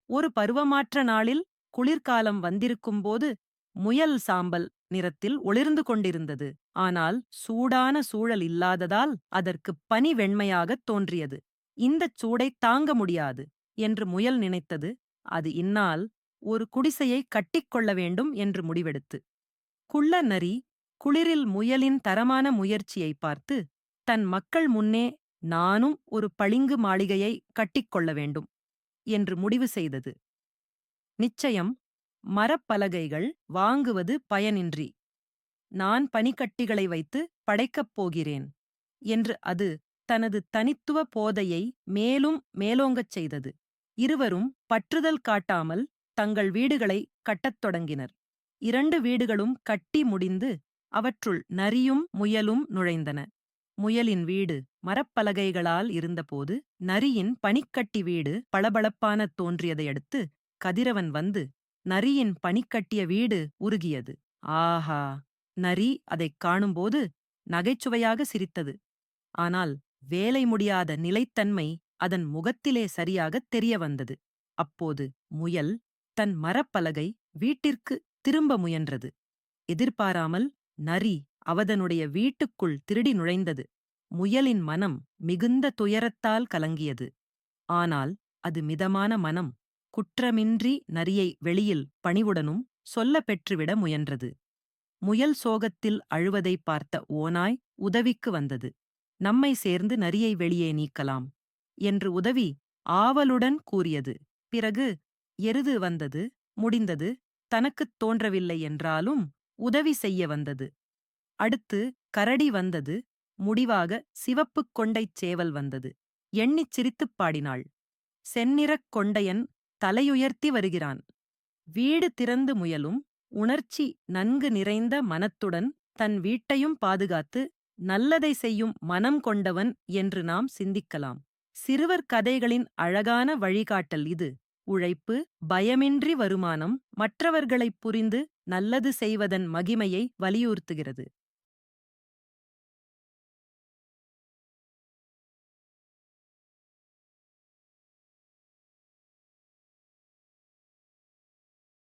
ஒரு பருவமாற்ற நாளில் குளிர்காலம் வந்திருக்கும்போது முயல் சாம்பல் நிறத்தில் ஒளிர்ந்து கொண்டிருந்தது. ஆனால் சூடான சூழல் இல்லாததால் அதற்கு பனி வெண்மையாகத் தோன்றியது. இந்தச் சூடைத் தாங்க முடியாது என்று முயல் நினைத்தது. அது இந்நாள் ஒரு குடிசையை கட்டிக்கொள்ள வேண்டும் என்று முடிவெடுத்து. குள்ள நரி குளிரில் முயலின் தரமான முயற்சியை பார்த்து தன் மக்கள் முன்னே நானும் ஒரு பளிங்கு மாளிகையை கட்டிக்கொள்ள வேண்டும் என்று முடிவு செய்தது. நிச்சயம் மரப்பலகைகள் வாங்குவது பயனின்றி நான் பனிக்கட்டிகளை வைத்து படைக்கப் போகிறேன் என்று அது தனது தனித்துவ போதையை மேலும் மேலோங்கச் செய்தது. இருவரும் பற்றுதல் காட்டாமல் தங்கள் வீடுகளை கட்டத் தொடங்கினர். 2 வீடுகளும் கட்டி முடிந்து அவற்றுள் நரியும் முயலும் நுழைந்தன. முயலின் வீடு மரப்பலகைகளால் இருந்தபோது நரியின் பனிக்கட்டி வீடு பளபளப்பான தோன்றியதையடுத்து கதிரவன் வந்து நரியின் பனிக்கட்டிய வீடு உருகியது. ஆஹா! நரி அதைக் காணும்போது நகைச்சுவையாக சிரித்தது. ஆனால் வேலை முடியாத நிலைத்தன்மை அதன் முகத்திலே சரியாகத் தெரிய வந்தது. அப்போது முயல் தன் மரப்பலகை வீட்டிற்கு திரும்ப முயன்றது. எதிர்பாராமல் நரி அவதனுடைய வீட்டுக்குள் திருடி நுழைந்தது. முயலின் மனம் மிகுந்த துயரத்தால் கலங்கியது. ஆனால் அது மிதமான மனம் குற்றமின்றி நரியை வெளியில் பணிவுடனும் சொல்ல பெற்றுவிட முயன்றது. முயல் சோகத்தில் அழுவதை பார்த்த ஓநாய் உதவிக்கு வந்தது. நம்மை சேர்ந்து நரியை வெளியே நீக்கலாம் என்று உதவி ஆவலுடன் கூறியது. பிறகு எருது வந்தது. முடிந்தது. தனக்குத் தோன்றவில்லை என்றாலும் உதவி செய்ய வந்தது. அடுத்து கரடி வந்தது. முடிவாக சிவப்புக் கொண்டைச் சேவல் வந்தது. எண்ணிச் சிரித்துப் பாடினாள். செந்நிறக் கொண்டையன் தலையுயர்த்தி வருகிறான். வீடு திறந்து முயலும் உணர்ச்சி நன்கு நிறைந்த மனத்துடன் தன் வீட்டையும் பாதுகாத்து நல்லதை செய்யும் மனம் கொண்டவன் என்று நாம் சிந்திக்கலாம். சிறுவர் கதைகளின் அழகான வழிகாட்டல் இது. உழைப்பு, பயமின்றி வருமானம், மற்றவர்களைப் புரிந்து நல்லது செய்வதன் மகிமையை வலியுறுத்துகிறது.